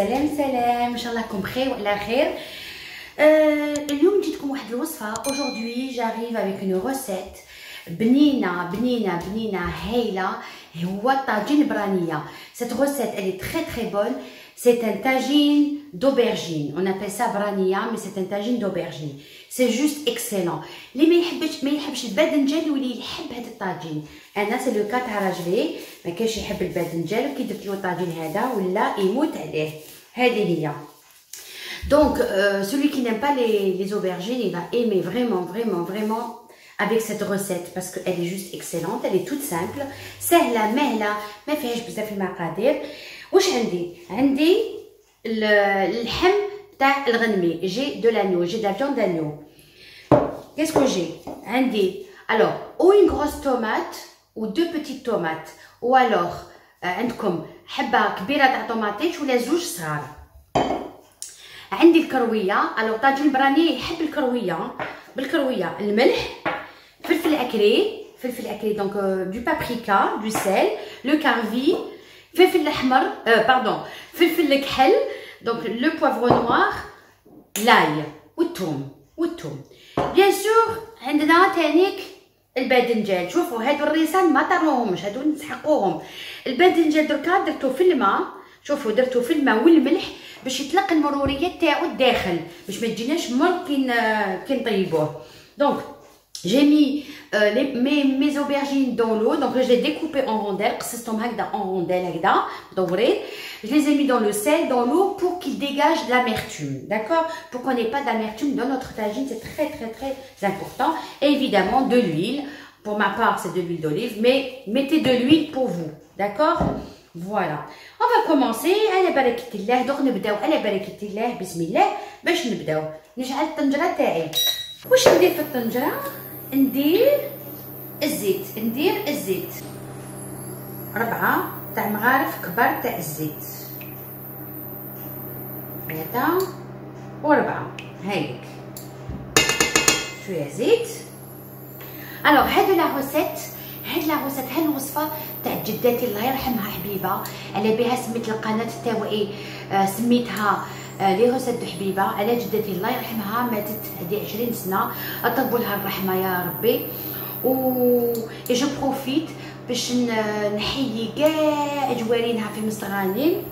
سلام ان شاء الله راكم بخير وعلى خير. اليوم جيتكم واحد الوصفه. aujourd'hui j'arrive avec une recette بنينه هايله، هو طاجين برانيه. cette recette elle est très bonne. c'est un tagine d'aubergine, on appelle ça برانيه mais c'est un tagine d'aubergine. c'est juste excellent. اللي ما يحبش الباذنجان واللي يحب هذا الطاجين، انا سي لو كا تاع راجلي ما كاينش يحب الباذنجان، كي درت له الطاجين هذا ولا يموت عليه. هذه هي. Donc, celui qui n'aime pas les aubergines, il va aimer vraiment avec cette recette parce qu'elle est juste excellente, elle est toute simple, سهلة مهلة، ما فيهاش بزاف المقادير. واش عندي اللحم تاع الغنمي، j'ai de l'agneau, j'ai de la viande d'agneau. Qu'est-ce que j'ai عندي alors ou une grosse tomate ou deux petites tomates ou alors عندكم حبة كبيرة تاع طوماطيش ولا زوج صغار. عندي الكرويه. الو طاجين براني يحب الكرويه. بالكرويه الملح، فلفل اكري دونك دو بابريكا، دو سيل، لو كارفي، فلفل الاحمر باردون فلفل الكحل، دونك لو بوافرو نوار، لاي والثوم بيان سور. عندنا تانيك الباذنجان. شوفوا هادو الريسان ما طروهمش، هادو نسحقوهم. الباذنجان دركا درتو في الماء، شوفوا درتو في الماء والملح باش يطلق المروريه تاعو الداخل، باش ما تجيناش مر كي نطيبوه. دونك j'ai mis mes aubergines dans l'eau, donc je les ai découpées en rondelles, قصصتهم هكذا en rondelles هكذا دوريت. Je les ai mis dans le sel, dans l'eau pour qu'ils dégagent l'amertume, d'accord? Pour qu'on n'ait pas d'amertume dans notre tagine, c'est très important. Et évidemment de l'huile. Pour ma part, c'est de l'huile d'olive, mais mettez de l'huile pour vous, d'accord? Voilà. On va commencer. على بركة الله. دوك نبداو على بركة الله. بسم الله. باش نبداو نشعل الطنجرة تاعي. واش ندير في الطنجرة؟ ندير الزيت 4 تاع مغارف كبار تاع الزيت، 3 و4 هايلك شويه زيت. الوغ هاد الوصفه تاع جداتي الله يرحمها حبيبه، على بها سميت القناه تاوعي سميتها لي غوسيت دو حبيبه على جدتي الله يرحمها، ماتت هذه 20 سنه، اطلبوا لها الرحمه يا ربي. و جو بروفيت باش نحيي كاع جوارينها في مصر غانيين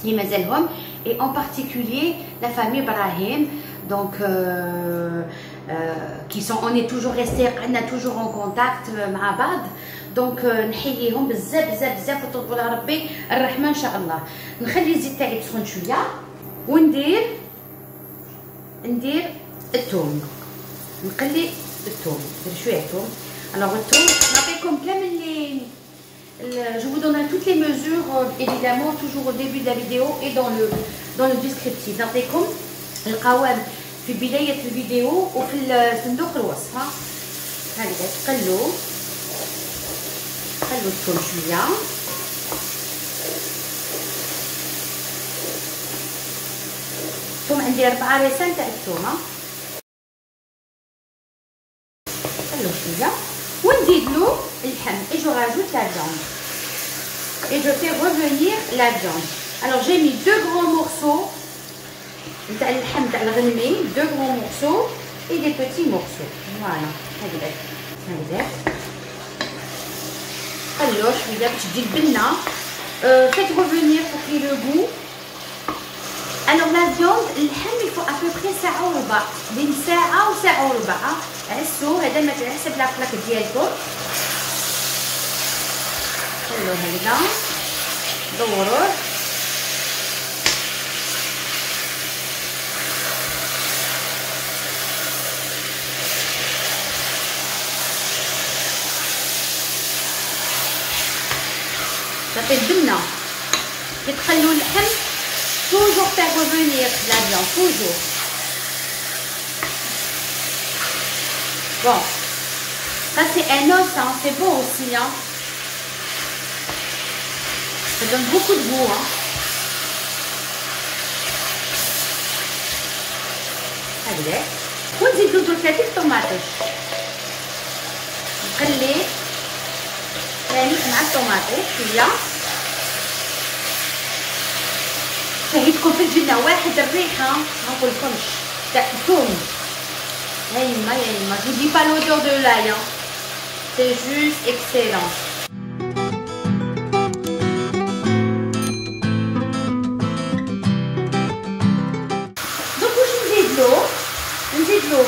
اللي مازالهم، اي اون بارتيكولير لا فامي ابراهيم. دونك qui sont on est toujours resté عندنا toujours en contact مع بعض. دونك نحييهم بزاف وطلبوا لها ربي الرحمه ان شاء الله. نخلي الزيت تاعي يسخن شويه وندير الثوم، نقلي الثوم، ندير شويه ثوم. الوغ الثوم نعطيكم كامل لي je vous donnerai toutes les mesures évidemment toujours au début de la vidéo et dans le descriptif. نعطيكم القوام في بدايه الفيديو وفي صندوق الوصف. هكذا تقلوا الثوم شويه. الثوم عندي 4 ريسان تاع الثوم. قلو شويه ونزيد له اللحم et je rajoute la viande et je fais revenir la viande. alors j'ai mis 2 grands morceaux تاع اللحم تاع الغنمي، 2 grands morceaux et des petits morceaux. voilà هكذا قلو شويه باش تجي البنه. faites revenir pour qu'il y ait le goût. alors la viande اللحم il faut à peu près ساعه وربع، بين ساعه وساعه وربع. عسوا هذا ما على حسب لاكلاك ديالكم. خلوه هكذا دوروه. صافي البنه كي تخلوا اللحم toujours faire revenir la viande, toujours. Bon, ça c'est un os, hein, c'est bon aussi, hein. Ça donne beaucoup de goût, hein. هكذا ونزيدو دركا الطوماطيش، نقلي يعني مع الطوماطيش شويه. شهيتكم في الجنة واحد الريحة ما نقولكمش تاع الثوم. يا يما يا يما je vous dis pas l'odeur de l'ail hein. C'est juste excellent. Donc واش نزيدلو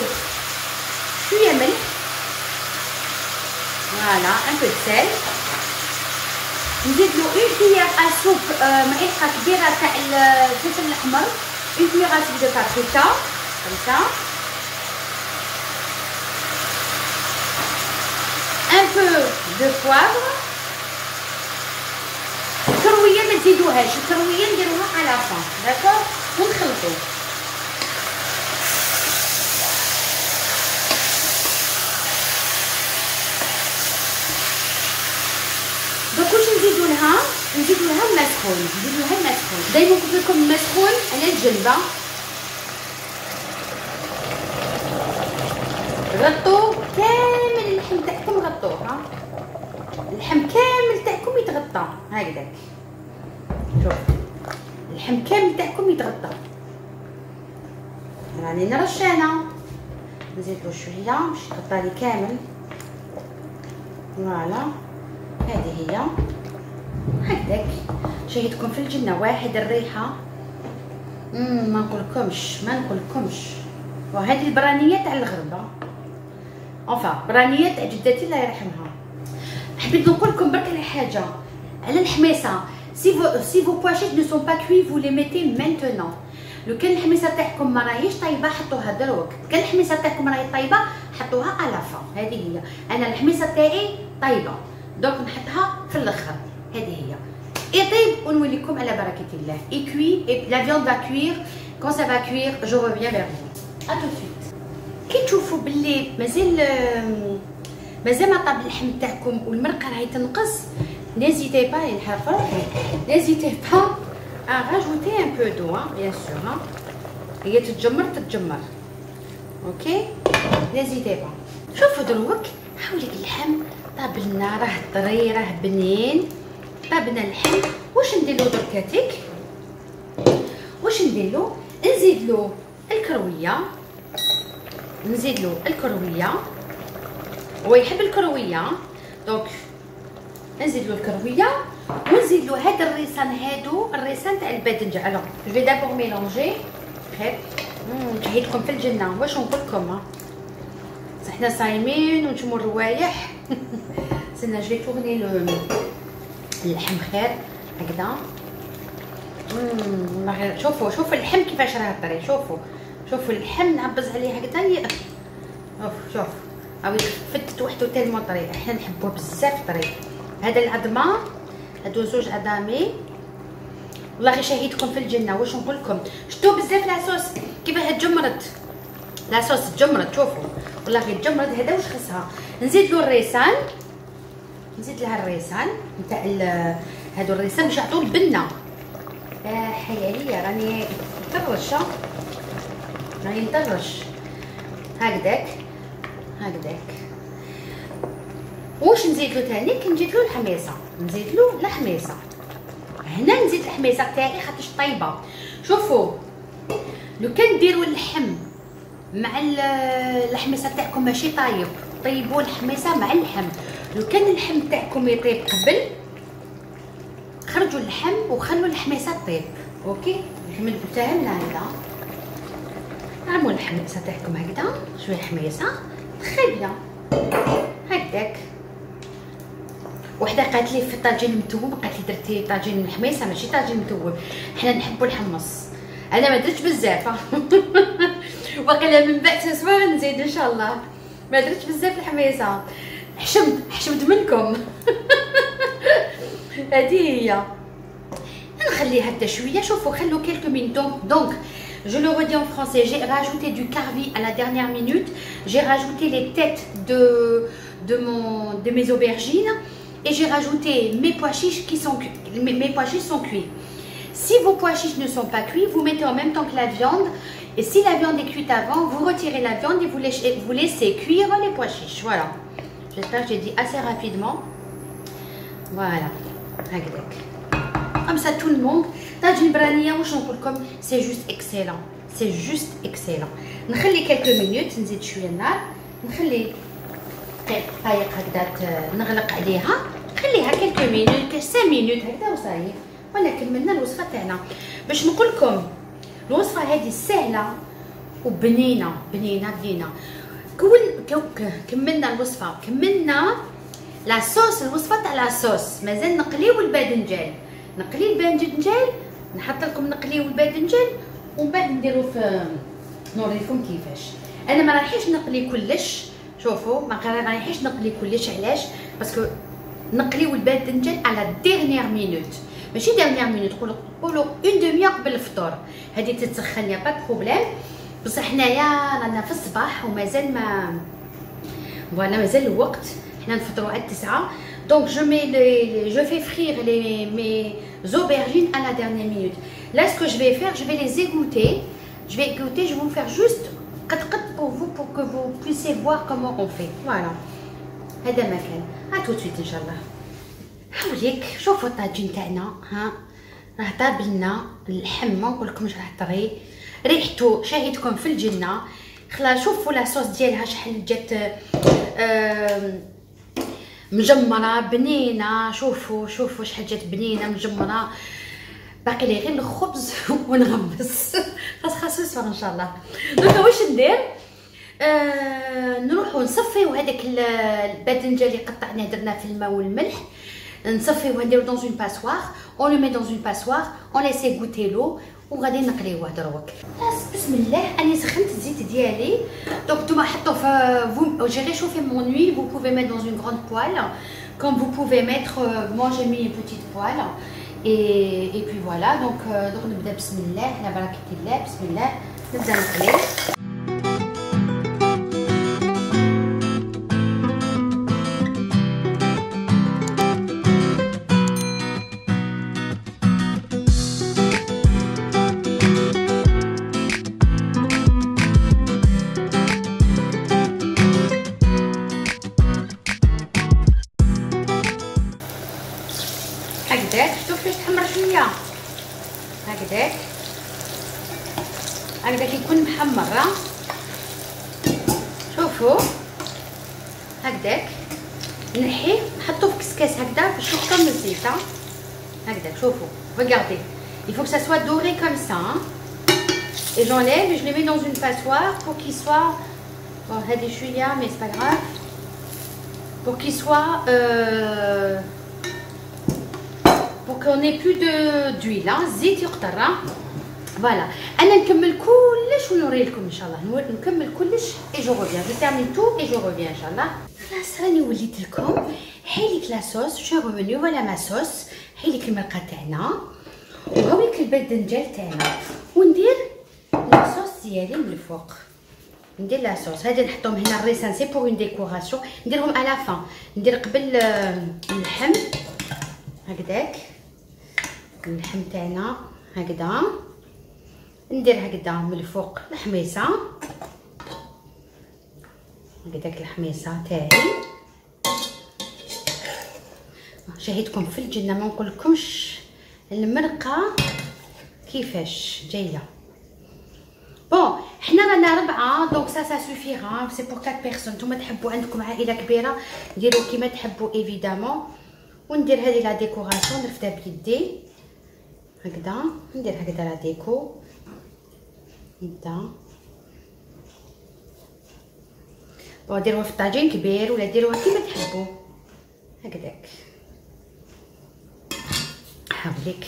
شوية ملح. Voilà, un peu de sel. نزيدلو une cuillère à soupe معلقة كبيرة تاع الفلفل الأحمر. Une cuillère à soupe de paprika comme ça. Un peu de poivre. الكروية ما تزيدوهاش، الكروية نديروها على فان، داكور؟ ونخلطو. دوك واش نزيدو لها الماء سخون، دايما نقول لكم الماء سخون على الجلبة. غطوا كامل اللحم تاعكم، غطوه ها، اللحم كامل تاعكم يتغطى هكذاك. شوف اللحم كامل تاعكم يتغطى. راني نرش انا نزيدلو شويه باش يتغطى لي كامل. فوالا هذه هي هكذاك. شهيتكم في الجنة واحد الريحه ما نقولكمش. وهذه البرانيه تاع الغربه، برانيه تاع جدتي الله يرحمها. حبيت نقول لكم برك على حاجه على الحميصه. si vos pois chiches ne sont pas cuits vous les mettez maintenant. لو كان الحميصه تاعكم ما راهيش طايبه حطوها دروك، كان الحميصه تاعكم راهي طايبه حطوها على فا. هذه هي. انا الحميصه تاعي طايبه دونك نحطها في الاخر. هذه هي. يطيب ونوليكم على بركه الله. et cuit et la viande va cuire. quand ça va cuire je reviens vers vous. à tout de suite. كي تشوفوا باللي مازال ما طاب اللحم تاعكم والمرقه راهي تنقص، n'hésitez pas ينحرق روحي، n'hésitez pas à rajouter un peu d'eau bien sûr ها. هي تتجمر اوكي، n'hésitez pas. شوفوا دروك حاولي اللحم طاب لنا، راه طري راه بنين، طابنا اللحم. واش نديرلو دركاتيك؟ نزيدلو الكرويه. هو يحب الكرويه دونك نزيدلو الكرويه ونزيدلو هاد الريسان تاع الباذنجان. الوغ جو في دابور ميلونجي خير. شهيتكم في الجنه واش نقولكم حنا صايمين ونشمو الروايح. سنا جو تورني اللحم خير هكذا. شوفوا اللحم كيفاش راه طري. شوفوا اللحم نعبز عليه هكذا. شوف هاوي فتت وحده تالمون طري. احنا نحبوه بزاف طري. هذا العظمه هادو زوج عظامي والله غير شهيتكم في الجنه. واش نقول لكم شتو بزاف لاصوص كيفاه تجمرت. لاصوص تجمرت شوفوا والله غير تجمرت. هذا واش خصها نزيد لها الريسان نتاع هادو الريسان باش يعطيو البنه. يا حياليه راني نطرش هكذاك. واش نزيدلو تاني؟ كنزيدلو الحميصه. هنا نزيد الحميصه تاعي خاطرش طايبه. شوفوا لو كان ديروا اللحم مع الحميصه تاعكم ماشي طايب، طيبوا الحميصه مع اللحم. لو كان اللحم تاعكم يطيب قبل خرجوا اللحم وخلوا الحميصه طيب. اوكي نحمد بتاعنا هكذا. عملوا الحميصه تاعكم هكذا شويه حميصه تخيبيه هكذاك. وحده قالت لي في الطاجين متوب، قالت لي درتي طاجين الحميصه ماشي طاجين متوب، حنا نحبوا الحمص. انا ما درتش بزاف وقيلا من بعد تسوى نزيد ان شاء الله. ما درتش بزاف الحميصه، حشمت منكم. هذه هي. نخليها حتى شويه. شوفوا خلوا quelques minutes. Donc je le redis en français, j'ai rajouté du carvi à la dernière minute, j'ai rajouté les têtes de mes aubergines et j'ai rajouté mes pois chiches qui sont mes pois chiches sont cuits. Si vos pois chiches ne sont pas cuits, vous mettez en même temps que la viande. Et si la viande est cuite avant, vous retirez la viande et vous laissez cuire les pois chiches. Voilà. J'espère que j'ai dit assez rapidement. Voilà. comme ça tout le monde. طاجين برانيه واش نقول لكم سي جوست اكسيلون، سي جوست اكسيلون. نخلي كالكو مينوت، نزيد شويه النار، نخلي دقائق هكذا نغلق عليها، نخليها كالكو مينوت 5 مينوت هكذا وصايي. وانا كملنا الوصفه تاعنا. باش نقول لكم الوصفه هذه سهله وبنينه بنينه بنينه. كملنا الوصفه، كملنا لا صوص، الوصفه تاع لا صوص. مازال نقليو الباذنجان، نقلي الباذنجان، نحط لكم نقليو الباذنجان ومن بعد نديرو في نوريكم كيفاش. انا ما رايحيش نقلي كلش، شوفوا ما رايحيش نقلي كلش. علاش؟ باسكو نقليو الباذنجان على ديرنيير مينوت، ماشي ديرنيير مينوت، نقولوا اون دومي قبل الفطور. هذه تتسخن يا با بروبليم. بصح حنايا رانا في الصباح ومازال ما فوالا مازال الوقت، حنا نفطروا على 9. دونك je fais frire mes aubergines à la dernière minute. Là ce que je vais faire, je vais les égoutter. Je vais égoutter, je vais vous faire juste قط pour vous, pour que vous puissiez voir comment on fait. Voilà. هذا ما كان. À tout de suite ان شاء الله. هاوليك شوفوا الطاجين تاعنا، ها راه طاب لنا اللحم، ما نقولكمش راه طري، ريحته شاهدكم في الجنه. خلا شوفوا لاصوص ديالها شحال جات مجمره بنينه. شوفوا شحال جات بنينه مجمره. باقي لي غير الخبز ونغمس. خاص يصفر ان شاء الله. دونك واش ندير؟ نروحوا نصفيو هذاك الباذنجان اللي قطعناه درنا في الماء والملح، نصفيوه نديرو دون اون باسوار، اون لو مي دون اون باسوار، اون ليسي غوتي لو وغادي نقليوه دروك. بسم الله. انا سخنت الزيت ديالي، دونك نتوما حطوا في j'ai réchauffé mon huile, vous pouvez mettre dans une grande poêle comme vous pouvez mettre, moi j'ai mis une petite poêle et puis voilà. donc نبدا بسم الله على بركه الله. بسم الله نبدا نقلي. هكذاك شوف كيفاش تحمر شويه، هكذاك يكون محمر. شوفوا هكذاك نحيه نحطو في كسكاس هكذا باش يحكم الزيت. هكذاك شوفوا، regardez, il faut que ça soit doré comme ça, hein. Et j'enlève et je les mets dans une passoire pour qu'il soit bon. هذه شويه mais c'est pas grave, pour qu'il soit pour qu'on n'ait plus d'huile. الزيت يقطر. فوالا انا نكمل كلش ونوري لكم ان شاء الله. نكمل كلش اي جو ريفيان. جو تيرمين تو اي جو ريفيان ان شاء الله. خلاص راني وليت لكم. حيليك لاصوص شو ريفوني ولا ما صوص. حيليك المرقه تاعنا وهاوليك الباذنجان تاعنا، وندير لاصوص ديالي من الفوق. ندير لاصوص هذا نحطهم هنا الريسان سي بور اون ديكوراسيون، نديرهم على فان. ندير قبل اللحم هكذاك، اللحم تاعنا هكذا، ندير هكذا من الفوق الحميصه، هكذاك الحميصه تاعي. شاهدكم في الجنه، ما نقولكمش المرقه كيفاش جايه. بون حنا رانا 4 دونك سا سوفيرا، سي بور 4 بيرسون. نتوما تحبوا عندكم عائله كبيره ديروا كيما تحبوا ايفيدامون. وندير هذه لا ديكوراسيون نرفدها بيدي هكذا، ندير هكذا لا ديكو هكذا. بون ديروها في الطاجين كبير ولا ديروها كيما تحبوا هكذاك. هاوليك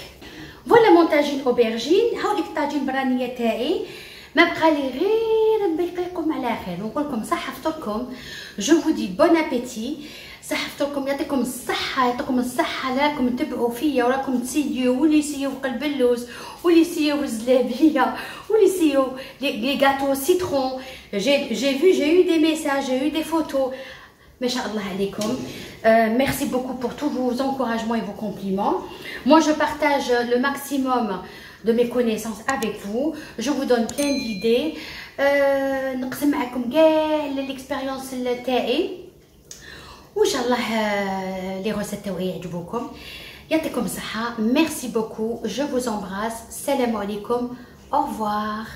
فوالا مون طاجين اوبرجين. هاوليك الطاجين برانيه تاعي. ما بقى لي غير دقيقكم على خير ونقول لكم صحه فطوركم. جو فو دي بون ابيتي. صحه فطوركم، يعطيكم الصحه، يعطيكم الصحه. راكم تتبعوا فيا وراكم تسيو، واللي يسيو قلب اللوز، واللي يسيو الزلابيه، واللي يسيو لي غاتو سيترون. j'ai eu des messages, j'ai eu des photos. ما شاء الله عليكم. Merci beaucoup pour tous vos encouragements et vos compliments. Moi je partage le maximum de mes connaissances avec vous. Je vous donne plein d'idées. نقسم معكم كاع l'expérience تاعي، وان شاء الله لي غوسيت تاعي يعجبوكم. يعطيكم الصحة. Merci beaucoup. Je vous embrasse. Salam alaikum. Au revoir.